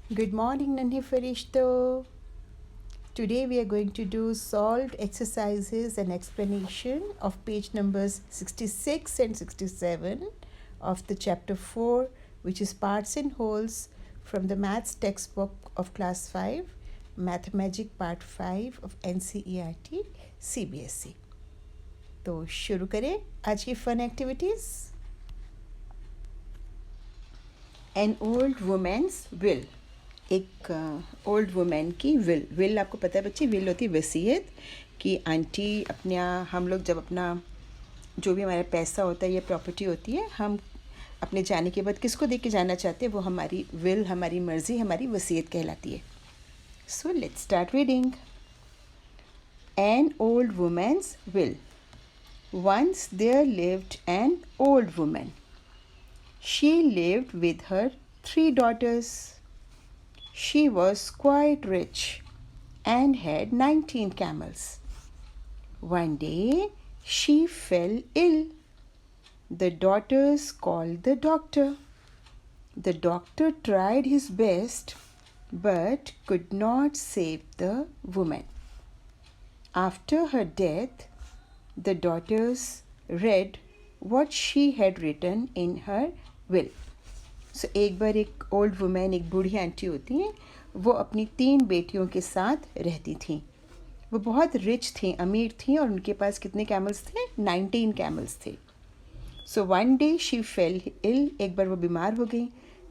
Good morning, Nandhi Farishto. Today we are going to do solved exercises and explanation of page numbers 66 and 67 of the chapter 4, which is parts and wholes from the maths textbook of class 5, Mathemagic part 5 of NCERT CBSE. तो शुरू करें आज की fun activities. An old woman's will. एक old woman की will आपको पता है बच्चे, विल होती है वसीयत कि आंटी अपना, हम लोग जब अपना जो भी हमारा पैसा होता है या प्रॉपर्टी होती है, हम अपने जाने के बाद किसको दे के जाना चाहते हैं, वो हमारी विल, हमारी मर्ज़ी, हमारी वसीयत कहलाती है. So let's start reading. An old woman's will. Once there lived an old woman. She lived with her 3 daughters. She was quite rich and had 19 camels. One day she fell ill. The daughters called the doctor. The doctor tried his best but could not save the woman. After her death, the daughters read what she had written in her will. So एक बार एक old women, एक बूढ़ी aunty होती हैं, वो अपनी 3 बेटियों के साथ रहती थी. वो बहुत रिच थी, अमीर थी, और उनके पास कितने कैमल्स थे? 19 कैमल्स थे. So one day she fell ill. एक बार वो बीमार हो गई.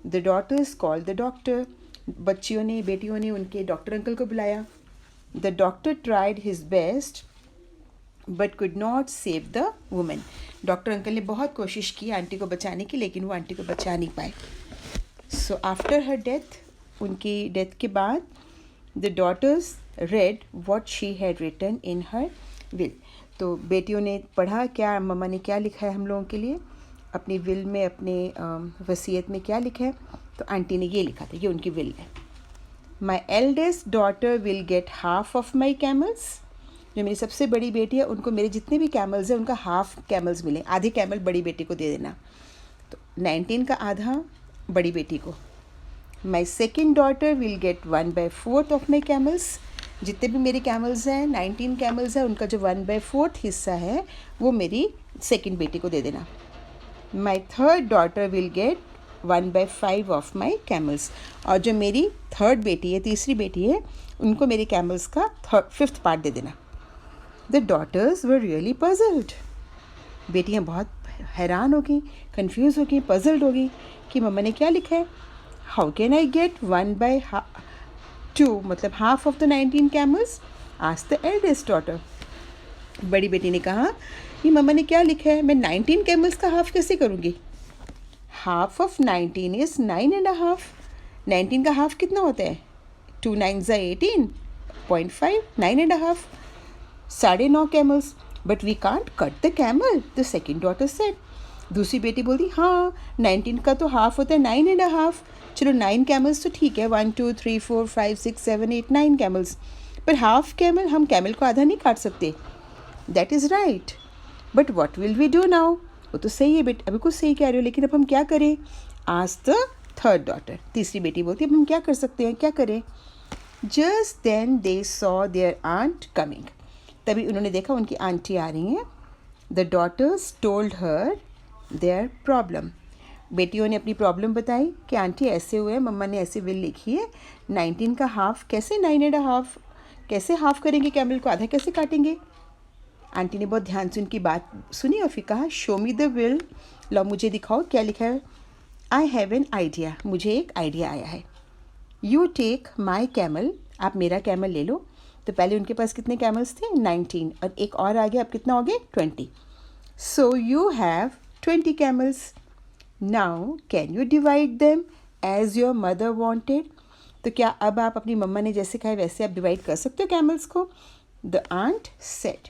The daughters call the doctor. बच्चियों ने, बेटियों ने उनके डॉक्टर अंकल को बुलाया. The doctor tried his best but could not save the woman. Doctor uncle ने बहुत कोशिश की आंटी को बचाने की, लेकिन वो आंटी को बचा नहीं पाए. सो आफ्टर हर डेथ, उनकी डेथ के बाद, the daughters read what she had written in her will. तो बेटियों ने पढ़ा क्या मम्मा ने क्या लिखा है हम लोगों के लिए अपनी विल में, अपने वसीयत में क्या लिखा है. तो आंटी ने ये लिखा था, ये उनकी विल है. My eldest daughter will get half of my camels. जो मेरी सबसे बड़ी बेटी है, उनको मेरे जितने भी कैमल्स हैं उनका हाफ कैमल्स मिले. आधे कैमल बड़ी बेटी को दे देना. तो 19 का आधा बड़ी बेटी को. My second daughter will get 1/4 of my camels. जितने भी मेरे कैमल्स हैं, 19 कैमल्स हैं, उनका जो 1/4 हिस्सा है वो मेरी सेकेंड बेटी को दे देना. My third daughter will get 1/5 of my camels. और जो मेरी थर्ड बेटी है, तीसरी बेटी है, उनको मेरे कैमल्स का 5th पार्ट दे देना. The daughters were really puzzled. बेटियाँ बहुत हैरान हो गई, कन्फ्यूज़ हो गई, पजल्ड हो गई कि मम्मा ने क्या लिखा है. हाउ कैन आई गेट 1/2, मतलब half of the 19 camels, asked the eldest daughter. बड़ी बेटी ने कहा कि मम्मा ने क्या लिखा है, मैं 19 कैमल्स का हाफ कैसे करूँगी. Half of 19 is 9.5. 19 का हाफ कितना होता है? 2 9s are 18.5, 9.5. 9.5 camels. But we can't cut the camel, the second daughter said. दूसरी बेटी बोलती, हाँ 19 का तो हाफ होता है 9.5. चलो 9 कैमल्स तो ठीक है, 1 2 3 4 5 6 7 8 9 कैमल्स. पर हाफ कैमल, हम कैमल को आधा नहीं काट सकते. That is right, but what will we do now. वो तो सही है बेटा, अभी कुछ सही कह रहे हो, लेकिन अब हम क्या करें. Asked the third daughter. तीसरी बेटी बोलती, अब हम क्या कर सकते हैं, क्या करें. Just then they saw their aunt coming. तभी उन्होंने देखा उनकी आंटी आ रही हैं. The daughters told her their problem. बेटियों ने अपनी प्रॉब्लम बताई कि आंटी ऐसे हुए, मम्मा ने ऐसे विल लिखी है, 19 का हाफ कैसे, 9.5 कैसे हाफ करेंगे, कैमल को आधा कैसे काटेंगे. आंटी ने बहुत ध्यान से उनकी बात सुनी और फिर कहा, शो मी द विल. लो मुझे दिखाओ क्या लिखा है. I have an idea. मुझे एक आइडिया आया है. You take my camel. आप मेरा कैमल ले लो. तो पहले उनके पास कितने कैमल्स थे? 19, और एक और आ गया, अब कितना हो गया? 20. So you have 20 camels. Now can you divide them as your mother wanted. तो क्या अब आप अपनी मम्मा ने जैसे कहा है वैसे आप डिवाइड कर सकते हो कैमल्स को. The aunt said,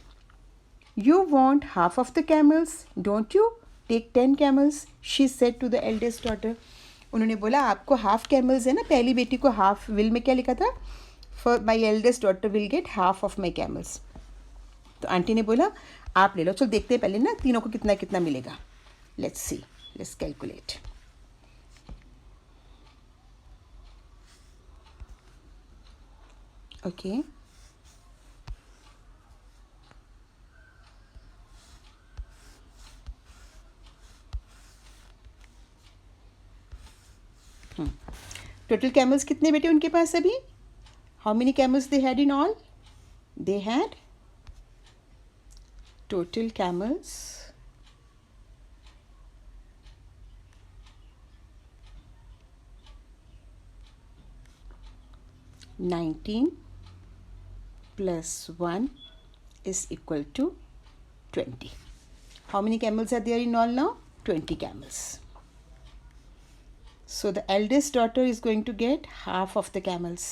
you want half of the camels, don't you. Take 10 camels, she said to the eldest daughter. उन्होंने बोला आपको हाफ कैमल्स है ना, पहली बेटी को हाफ. विल में क्या लिखा था, for my eldest daughter will get half of my camels. तो आंटी ने बोला आप ले लो. चलो देखते हैं पहले ना तीनों को कितना कितना मिलेगा. Let's see, let's calculate. Okay. Total camels कितने बेटे उनके पास अभी? How many camels they had in all? They had total camels 19 plus 1 is equal to 20. How many camels are there in all now? 20 camels. So the eldest daughter is going to get half of the camels.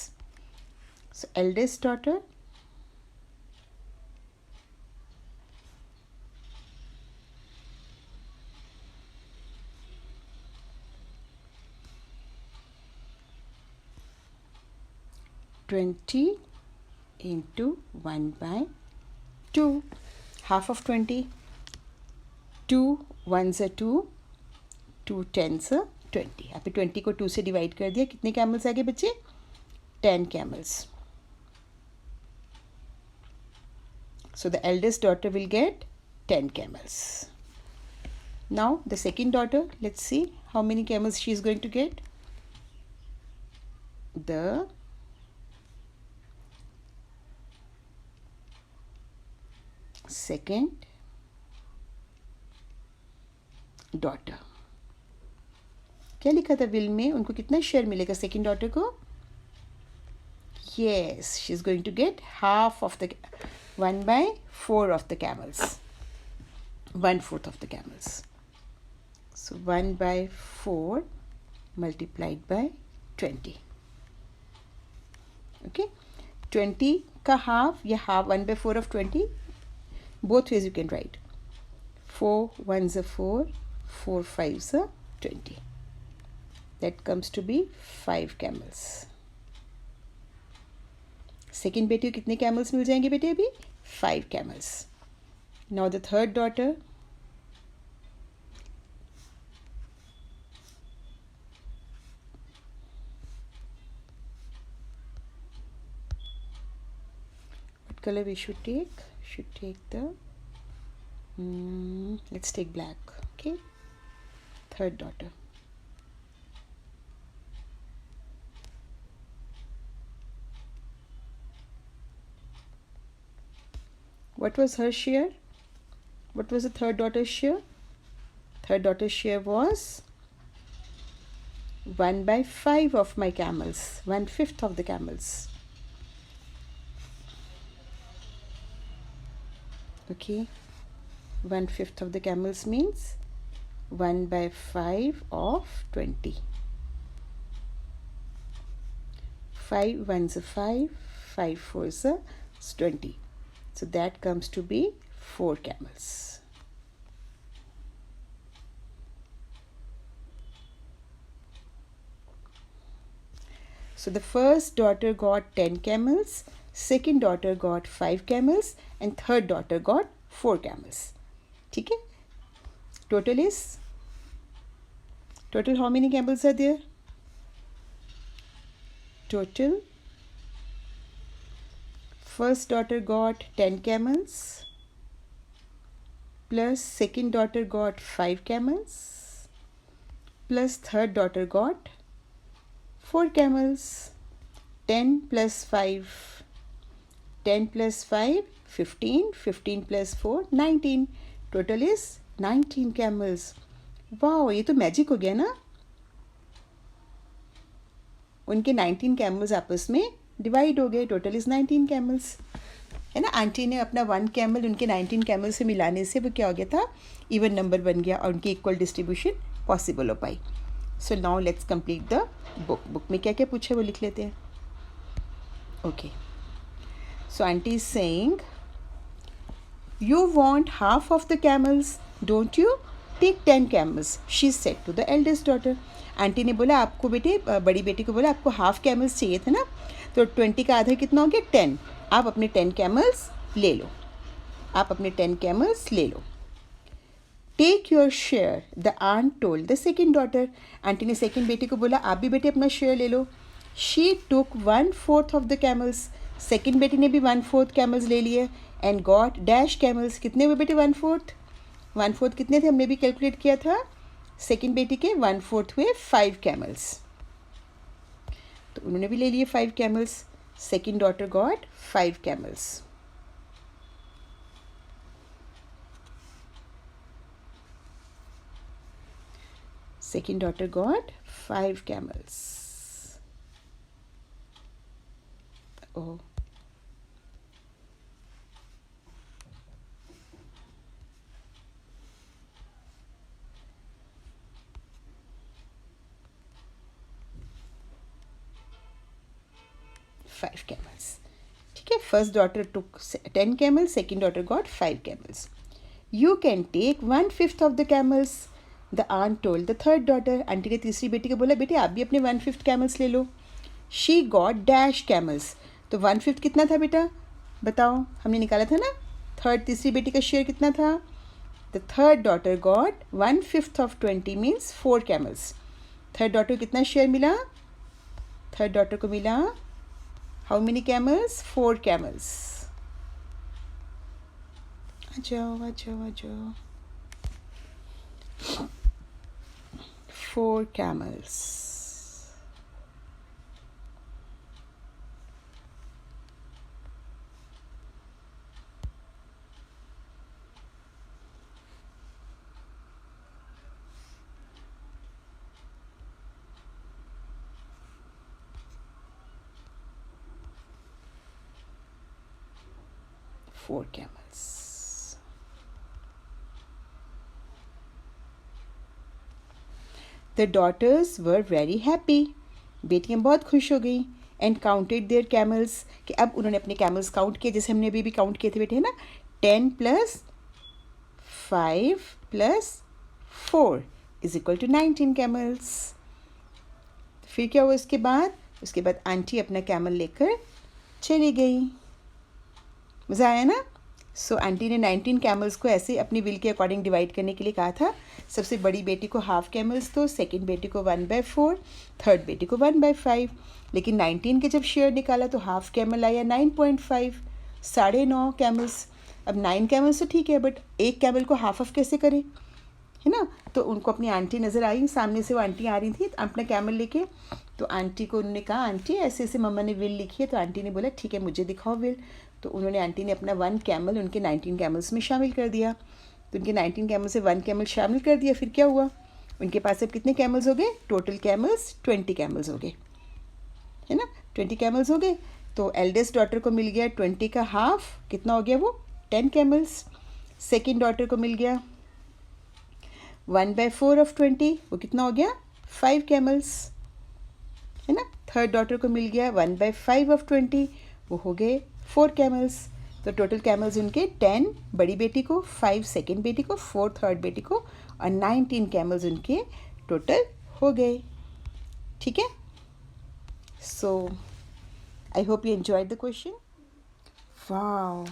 So eldest daughter (20 into 1/2). Half of 20. 2 1s are 2, 2 10s are 20. आपने 20 को 2 से divide कर दिया, कितने camels आगे बचे? 10 camels. So the eldest daughter will get 10 camels. Now the second daughter, let's see how many camels she is going to get. The second daughter, क्या लिखा था विल में? उनको कितना शेयर मिलेगा सेकेंड डॉटर को? Yes, she is going to get half of the 1/4 of the camels. 1/4 of the camels. So 1/4 multiplied by 20. Okay, 20 का half या half 1/4 of 20. Both ways you can write. 4 1s are 4, 4 5s are 20. That comes to be 5 camels. Second बेटे को कितने camels मिल जाएंगे बेटे अभी? 5 camels. Now the third daughter, what color we should take? Should take the let's take black. Okay, third daughter. What was her share? What was the third daughter's share? Third daughter's share was 1/5 of my camels, 1/5 of the camels. Okay, 1/5 of the camels means 1/5 of 20. 5 1s are 5, 5 4s are 20. So that comes to be 4 camels. So the first daughter got 10 camels, second daughter got 5 camels, and third daughter got 4 camels. ठीक है? Total how many camels are there? Total, first daughter got 10 camels, plus second daughter got 5 camels, plus third daughter got 4 camels. 10 plus 5, 10 plus 5, 15, 15 plus 4, 19. Total is 19 camels. Wow, ये तो magic हो गया ना. उनके 19 camels आपस में डिवाइड हो गए. टोटल इज़ 19 कैमल्स, है ना. आंटी ने अपना 1 कैमल उनके 19 कैमल से मिलाने से वो क्या हो गया था? इवन नंबर बन गया और उनकी इक्वल डिस्ट्रीब्यूशन पॉसिबल हो पाई. So now let's complete the book. Book में क्या क्या पूछे वो लिख लेते हैं. Okay, so aunty is saying you want half of the camels, don't you? Take 10 camels, she said to the eldest daughter. Aunty ने बोला आपको बेटे, बड़ी बेटी को बोला आपको हाफ कैमल्स चाहिए थे ना, तो 20 का आधा कितना हो गया? 10. आप अपने 10 कैमल्स ले लो, आप अपने 10 कैमल्स ले लो. Take your share, the aunt told the second daughter. Aunty ने सेकेंड बेटी को बोला आप भी बेटे अपना शेयर ले लो. She took 1/4 of the camels. Second बेटी ने भी 1/4 कैमल्स ले लिए एंड गॉट डैश कैमल्स. कितने हुए बेटे? 1/4. 1/4 कितने थे हमने भी कैलकुलेट किया था. सेकंड बेटी के 1/4 हुए 5 कैमल्स, तो उन्होंने भी ले लिए 5 camels. Second daughter got 5 camels. Second daughter got 5 camels. Oh. Five camels. ठीक है. First daughter took 10 camels. Second daughter got 5 camels. You can take 1/5 of the camels. The aunt told the third daughter. Aunty ने तीसरी बेटी को बोला बेटे आप भी अपने 1/5 कैमल्स ले लो. She got dash camels. तो 1/5 कितना था बेटा? बताओ, हमने निकाला था ना. थर्ड तीसरी बेटी का शेयर कितना था? The third daughter got 1/5 of 20 means 4 camels. Third daughter को कितना शेयर मिला? थर्ड डॉटर को मिला how many camels? 4 camels. आ जाओ. 4 camels. Four camels. The daughters were very happy. बेटियां बहुत खुश हो गई एंड काउंटेड देयर कैमल्स, कि अब उन्होंने अपने कैमल्स काउंट किए जैसे हमने अभी भी काउंट किए थे बेटे, है ना. 10 + 5 + 4 = 19 कैमल्स. फिर क्या हुआ उसके बाद? उसके बाद आंटी अपना कैमल लेकर चली गई. मज़ा आया ना. सो आंटी ने 19 कैमल्स को ऐसे अपनी विल के अकॉर्डिंग डिवाइड करने के लिए कहा था. सबसे बड़ी बेटी को हाफ कैमल्स दो, सेकंड बेटी को 1/4, थर्ड बेटी को 1/5. लेकिन 19 के जब शेयर निकाला तो हाफ कैमल आया 9.5, 9.5 कैमल्स. अब 9 कैमल्स तो ठीक है, बट एक कैमल को हाफ कैसे करें, है ना. तो उनको अपनी आंटी नज़र आई, सामने से वो आंटी आ रही थी अपना कैमल लेके. तो आंटी को उन्होंने कहा आंटी ऐसे ऐसे मम्मा ने विल लिखी है. तो आंटी ने बोला ठीक है मुझे दिखाओ विल. तो उन्होंने आंटी ने अपना 1 कैमल उनके 19 कैमल्स में शामिल कर दिया. तो उनके 19 कैमल से 1 कैमल शामिल कर दिया. फिर क्या हुआ? उनके पास अब कितने कैमल्स हो गए? टोटल कैमल्स 20 कैमल्स हो गए, है ना. 20 कैमल्स हो गए. तो एल्डेस्ट डॉटर को मिल गया 20 का हाफ. कितना हो गया वो? 10 कैमल्स. सेकेंड डॉटर को मिल गया 1/4 ऑफ 20. वो कितना हो गया? 5 कैमल्स, है ना. थर्ड डॉटर को मिल गया 1/5 ऑफ 20. वो हो गए 4 कैमल्स. तो टोटल कैमल्स उनके 10 बड़ी बेटी को, 5 सेकेंड बेटी को, 4 थर्ड बेटी को और 19 कैमल्स उनके टोटल हो गए. ठीक है. So I hope you enjoyed the question. Wow.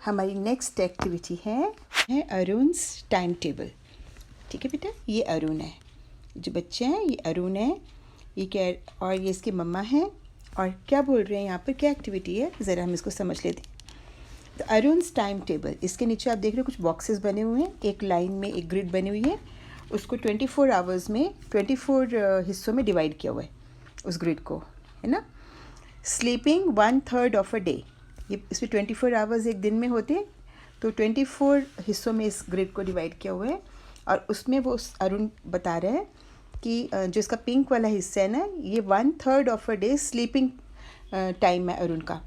हमारी नेक्स्ट एक्टिविटी है अरुण्स टाइम टेबल. ठीक है बेटा, ये अरुण है, जो बच्चे हैं ये अरुण है. ये क्या, और ये इसकी मम्मा है. और क्या बोल रहे हैं यहाँ पर, क्या एक्टिविटी है, ज़रा हम इसको समझ लेते हैं. The Arun's time table. इसके नीचे आप देख रहे हो कुछ बॉक्सेस बने हुए हैं. एक लाइन में एक ग्रिड बनी हुई है. उसको 24 आवर्स में 24 हिस्सों में डिवाइड किया हुआ है उस ग्रिड को, है ना. Sleeping 1/3 of a day. ये इसमें 24 आवर्स एक दिन में होते हैं. तो 24 हिस्सों में इस ग्रिड को डिवाइड किया हुआ है. और उसमें वो अरुण बता रहे हैं कि जो इसका पिंक वाला हिस्सा है ना, ये 1/3 of a day sleeping time है अरुण का.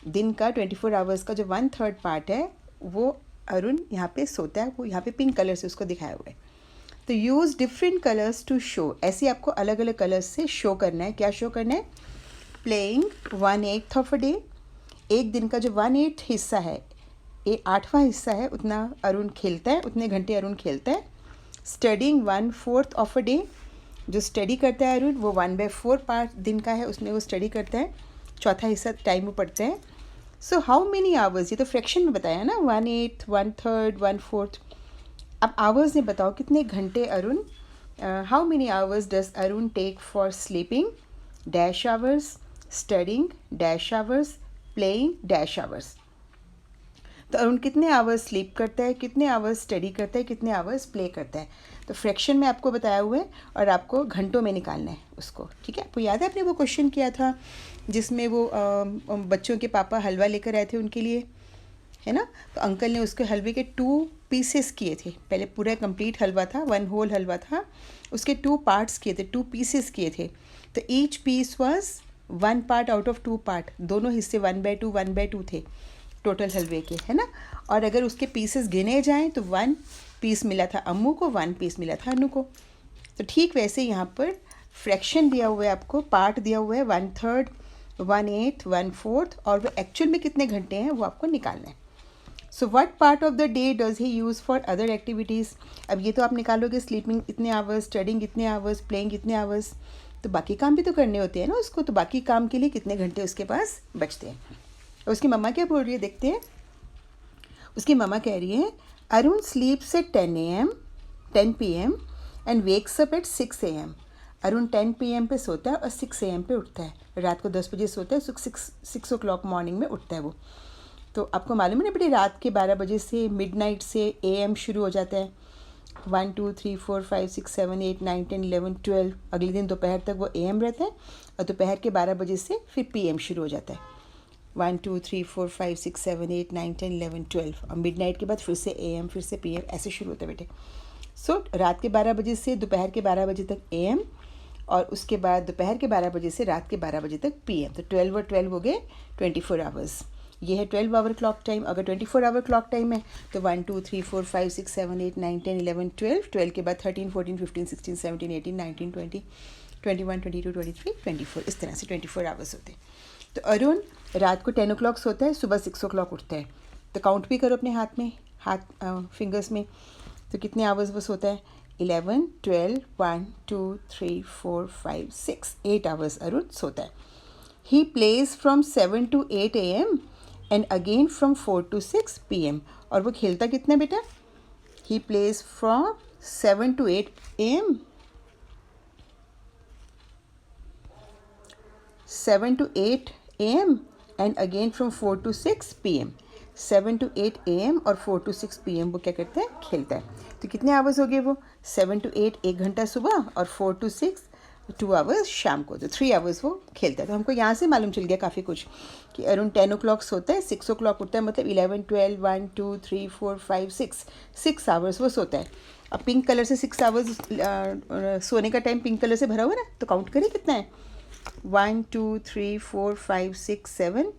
दिन का 24 आवर्स का जो 1/3 पार्ट है वो अरुण यहाँ पे सोता है. वो यहाँ पे पिंक कलर से उसको दिखाया हुआ है. तो use different colours to show. ऐसे आपको अलग अलग कलर्स से शो करना है. क्या शो करना है? Playing 1/8 of a day. एक दिन का जो 1/8 हिस्सा है, 8वां हिस्सा है, उतना अरुण खेलता है, उतने घंटे अरुण खेलता है. Studying 1/4 of a day. जो स्टडी करता है अरुण वो 1/4 पार्ट दिन का है, उसमें वो स्टडी करता है. चौथा हिस्सा टाइम वो पढ़ता है. सो हाउ मेनी आवर्स, ये तो फ्रैक्शन में बताया ना, 1/8, 1/3, 1/4. अब आवर्स में बताओ कितने घंटे Arun, how many hours does Arun take for sleeping dash hours. Studying dash hours, playing dash hours. तो अरुण कितने आवर्स स्लीप करता है, कितने आवर्स स्टडी करता है, कितने आवर्स प्ले करता है। तो फ्रैक्शन में आपको बताया हुआ है और आपको घंटों में निकालना है उसको, ठीक है। आपको याद है आपने वो क्वेश्चन किया था जिसमें वो बच्चों के पापा हलवा लेकर आए थे उनके लिए, है ना। तो अंकल ने उसके हलवे के 2 पीसेस किए थे। पहले पूरा कंप्लीट हलवा था, 1 होल हलवा था, उसके 2 पार्ट्स किए थे, 2 पीसेस किए थे। तो each piece was 1 part out of 2 part, दोनों हिस्से 1/2 थे टोटल हलवे के, है ना। और अगर उसके पीसेस गिने जाएं तो 1 पीस मिला था अम्मू को, 1 पीस मिला था अनु को। तो ठीक वैसे यहाँ पर फ्रैक्शन दिया हुआ है आपको, पार्ट दिया हुआ है 1/3, 1/8, 1/4, और वो एक्चुअल में कितने घंटे हैं वो आपको निकालना है। So what part of the day does he use for other activities. अब ये तो आप निकालोगे स्लीपिंग इतने आवर्स, स्टडिंग इतने आवर्स, प्लेइंग इतने आवर्स, तो बाकी काम भी तो करने होते हैं ना उसको। तो बाकी काम के लिए कितने घंटे उसके पास बचते हैं। और उसकी मम्मा क्या बोल रही है देखते हैं। उसकी मम्मा कह रही है Arun sleeps at 10 PM and wakes up at 6 AM। Arun 10 PM पे सोता है और 6 AM पे उठता है। रात को 10 बजे सोता है, 6 o'clock मॉर्निंग में उठता है वो। तो आपको मालूम है ना बेटे, रात के 12 बजे से मिडनाइट से AM शुरू हो जाता है। 1 2 3 4 5 6 7 8 9 10 11 12, अगले दिन दोपहर तक वो AM रहता है और दोपहर के 12 बजे से फिर PM शुरू हो जाता है। 1 2 3 4 5 6 7 8 9 10 11 12, और मिडनाइट के बाद फिर से AM, फिर से PM, ऐसे शुरू होता है बेटे। सो रात के 12 बजे से दोपहर के 12 बजे तक AM, और उसके बाद दोपहर के 12 बजे से रात के 12 बजे तक PM। तो 12 और 12 हो गए 24 आवर्स। ये है 12 आवर क्लॉक टाइम। अगर 24 आवर क्लॉक टाइम है तो 1 2 3 4 5 6 7 8 9 10 11 12, 12 के बाद 13 14 15 16 17 18 19 20 21 22 23 24, इस तरह से 24 आवर्स होते हैं। तो अरुण रात को 10 o'clock सोता है, सुबह 6 o'clock उठता है। तो काउंट भी करो अपने हाथ में, फिंगर्स में। तो कितने आवर्स वो सोता है, 11 12 1 2 3 4 5 6, 8 आवर्स अरुण सोता है। He plays from 7 to 8 AM and again from 4 to 6 PM। और वो खेलता कितना बेटा, he plays from 7 to 8 AM, 7 to 8 AM and again from 4 to 6 PM। 7 to 8 AM और 4 to 6 PM वो क्या करता है, खेलता है। तो कितने आवर्स हो गए वो, 7 to 8 1 घंटा सुबह, और 4 to 6 2 आवर्स शाम को। तो 3 आवर्स वो खेलता है। तो हमको यहाँ से मालूम चल गया काफ़ी कुछ कि अरुण 10 o'clock सोता है, 6 o'clock उठता है, मतलब 11 12 1 2 3 4 5 6 आवर्स वो सोता है। अब पिंक कलर से 6 आवर्स सोने का टाइम पिंक कलर से भरा हुआ है ना, तो काउंट करिए कितना है, 1 2 3 4 5 6 7,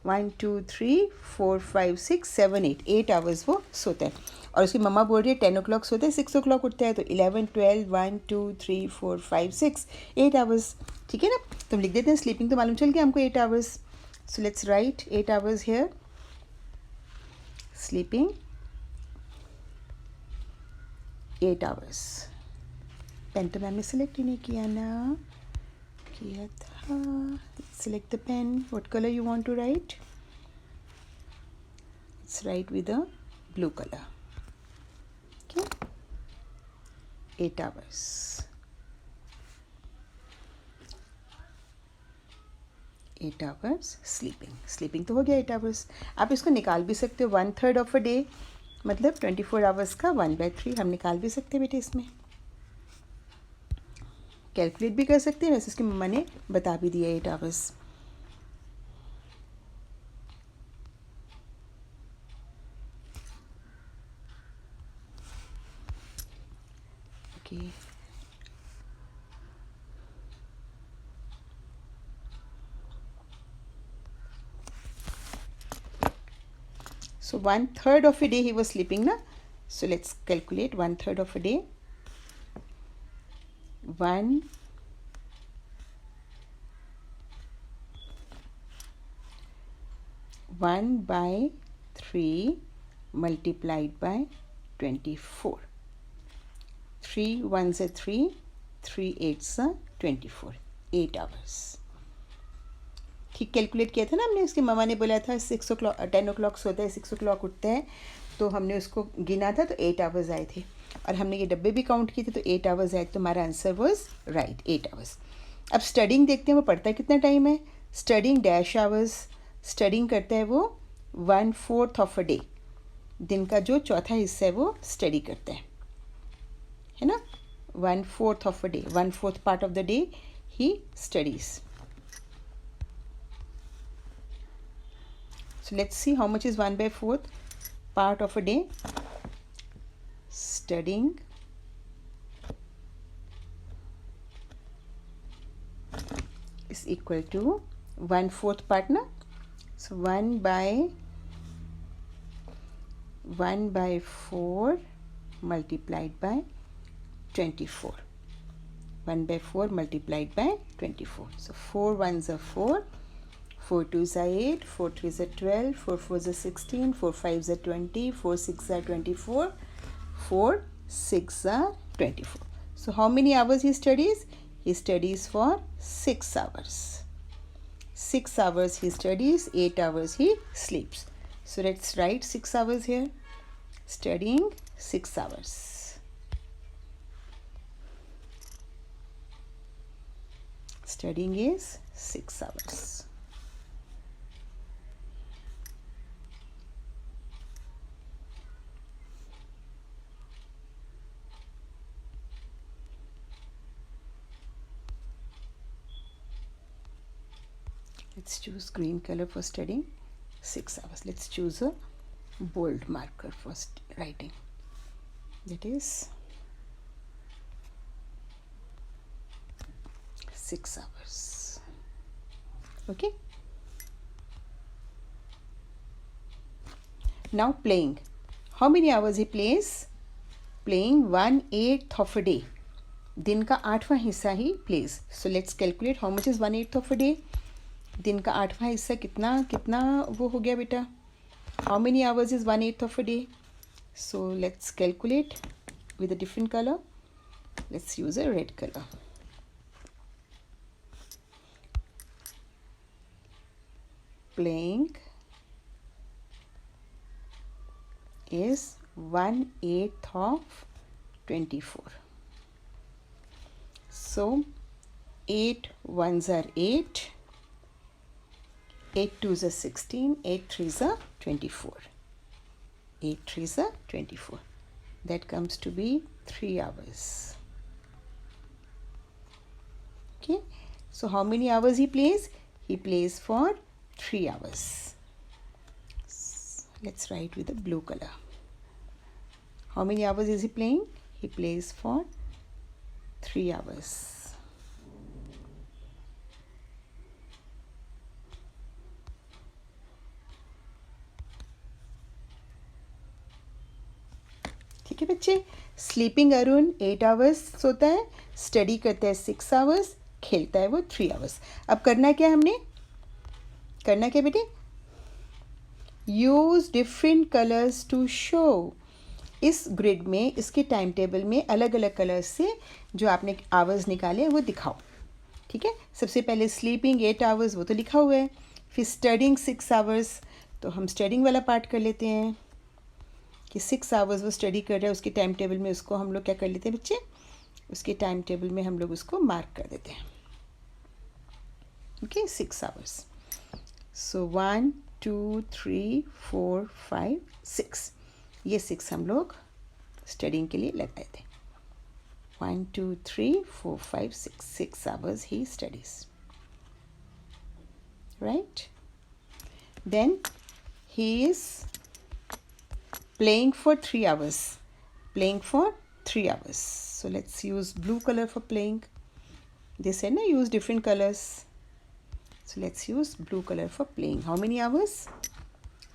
1 2 3 4 5 6 7 8, 8 आवर्स वो सोता है। और उसकी मम्मा बोल रही है 10 o'clock सोता है, 6 o'clock उठता है, तो 11 12 1 2 3 4 5 6, 8 आवर्स, ठीक है ना। तो हम लिख देते हैं स्लीपिंग, तो मालूम चल गया हमको 8 hours. So let's write 8 hours here, sleeping 8 hours. Pen तो मैम ने सेलेक्ट ही नहीं किया ना, किया था। Select the pen. What color you want to write? Let's write with a blue color. Okay. 8 hours. 8 hours sleeping. Sleeping तो हो गया 8 hours. आप इसको निकाल भी सकते हो, 1/3 of a day, मतलब 24 hours का 1/3 हम निकाल भी सकते हैं बेटे। इसमें कैलकुलेट भी कर सकते हैं, वैसे उसकी मम्मा ने बता भी दिया 8 hours. Okay, so 1/3 of a day he was sleeping na, so let's calculate 1/3 of a day. 1/3 multiplied by 24. 3 1s are 3, 3 8s are 24, 8 hours. ठीक कैलकुलेट किया था ना हमने। उसकी मम्मा ने बोला था 6 o'clock 10 o'clock सोता है, 6 o'clock उठता है, तो हमने उसको गिना था तो 8 आवर्स आए थे, और हमने ये डब्बे भी काउंट किए थे तो 8 आवर्स आए, तो हमारा आंसर वाज राइट, 8 आवर्स। अब स्टडिंग देखते हैं वो पढ़ता है कितना टाइम है, स्टडिंग डैश आवर्स, स्टडिंग करता है वो 1/4 ऑफ अ डे, दिन का जो चौथा हिस्सा है वो स्टडी करता है ना. 1/4 of a day, 1/4 part of the day he studies. So let's see how much is 1/4 part of a day. Studying is equal to 1/4 part na. So 1/4 multiplied by 24. 1/4 multiplied by 24. So 4 ones are 4. 4 twos are 8, 4 threes are 12, 4 fours are 16, 4 fives are 20, 4 sixes are 24, 4 6 are 24. So how many hours he studies? He studies for 6 hours. 6 hours he studies, 8 hours he sleeps. So let's write 6 hours here. Studying 6 hours. Studying is 6 hours. Let's choose green color for studying 6 hours. Let's choose a bold marker for writing. That is 6 hours. Okay. Now playing. How many hours he plays? Playing 1/8 of a day. दिन का 8वां हिस्सा ही plays. So let's calculate how much is 1/8 of a day. दिन का 8वां हिस्सा कितना वो हो गया बेटा? How many hours is 1/8 of a day? So let's calculate with a different color. Let's use a red color. Playing is 1/8 of 24. So 8 ones are 8. 8 twos are 16, 8 threes are 24. 8 threes are 24. That comes to be 3 hours. Okay. So how many hours he plays? He plays for 3 hours. Let's write with a blue color. How many hours is he playing? He plays for 3 hours. ठीक है बच्चे. Sleeping Arun 8 hours सोता है, study करता है 6 hours, खेलता है वो 3 आवर्स. अब करना क्या हमने? करना क्या बेटे? Use different colours to show. इस ग्रिड में, इसके टाइम टेबल में अलग अलग कलर्स से जो आपने आवर्स निकाले वो दिखाओ. ठीक है. सबसे पहले स्लीपिंग 8 आवर्स वो तो लिखा हुआ है. फिर स्टडिंग 6 आवर्स, तो हम स्टडिंग वाला पार्ट कर लेते हैं कि 6 आवर्स वो स्टडी कर रहा है. उसके टाइम टेबल में उसको हम लोग क्या कर लेते हैं बच्चे? उसके टाइम टेबल में हम लोग उसको मार्क कर देते हैं. ओके. 6 आवर्स. सो 1 2 3 4 5 6, ये 6 हम लोग स्टडिंग के लिए लगाए थे. 1 2 3 4 5 6, 6 hours he studies. Right. Then he is playing for 3 hours. Playing for 3 hours. So let's use blue color for playing. They said no, use different colors. So let's use blue color for playing. How many hours?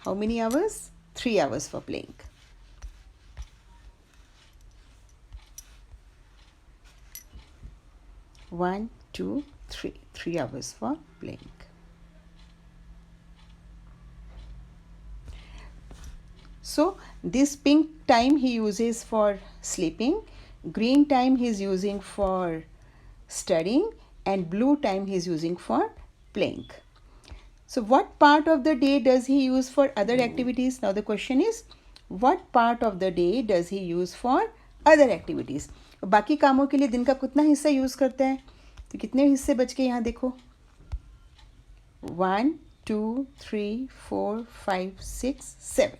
How many hours? 3 hours for playing. One, two, three. 3 hours for playing. So this pink time he uses for sleeping, green time he is using for studying, and blue time he is using for playing. So what part of the day does he use for other activities? Now the question is, what part of the day does he use for other activities? बाकी कामों के लिए दिन का कितना हिस्सा use करता है? तो कितने हिस्से बच के यहाँ देखो. 1 2 3 4 5 6 7.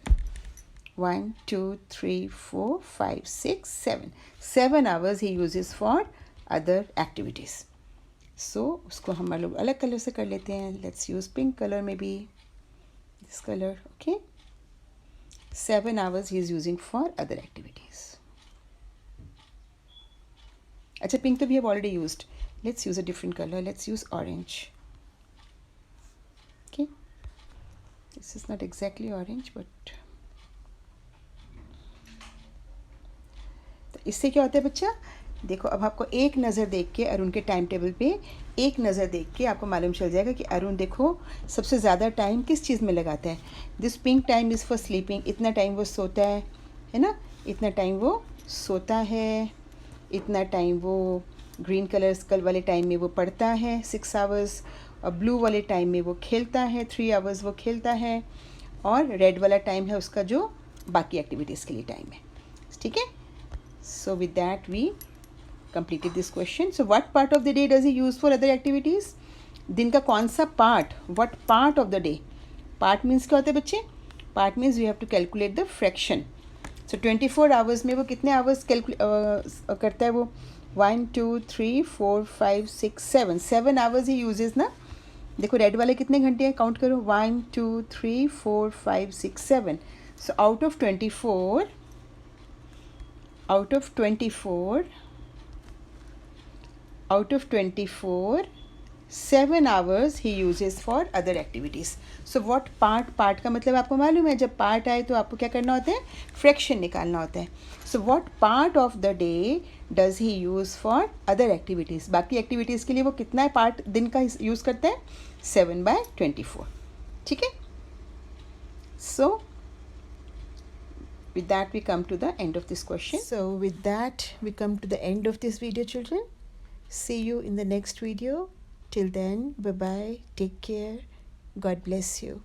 1 2 3 4 5 6 7. 7 hours he uses for other activities. So उसको हम लोग अलग कलर से कर लेते हैं. Let's use pink color, maybe this color. Okay, 7 hours he is using for other activities. अच्छा, pink तो we have already used. Let's use a different color. Let's use orange. Okay, this is not exactly orange, but तो इससे क्या होता है बच्चा, देखो अब आपको एक नज़र देख के अरुण के टाइम टेबल पे एक नज़र देख के आपको मालूम चल जाएगा कि अरुण देखो सबसे ज़्यादा टाइम किस चीज़ में लगाता है. This pink time is for sleeping. इतना टाइम वो सोता है ना, इतना टाइम वो सोता है, इतना टाइम वो ग्रीन कलर कल वाले टाइम में वो पढ़ता है 6 आवर्स, और ब्लू वाले टाइम में वो खेलता है 3 आवर्स वो खेलता है, और रेड वाला टाइम है उसका जो बाकी एक्टिविटीज़ के लिए टाइम है. ठीक है. So with that we completed this question. So what part of the day does he use for other activities? दिन का कौन सा part? What part of the day? Part means क्या होता है बच्चे? Part means we have to calculate the fraction. So 24 hours में वो कितने hours करता है वो? 1 2 3 4 5 6 7. 7 hours he uses ना. देखो रेड वाले कितने घंटे हैं, काउंट करो. 1 2 3 4 5 6 7. So out of 24, 7 hours he uses for other activities. So what part का मतलब आपको मालूम है, जब part आए तो आपको क्या करना होता है, fraction निकालना होता है. So what part of the day does he use for other activities? बाकी activities के लिए वो कितना part दिन का यूज़ करता है, 7/24. ठीक है. So with that we come to the end of this question. So with that we come to the end of this video, children. See you in the next video. Till then, bye bye, take care, God bless you.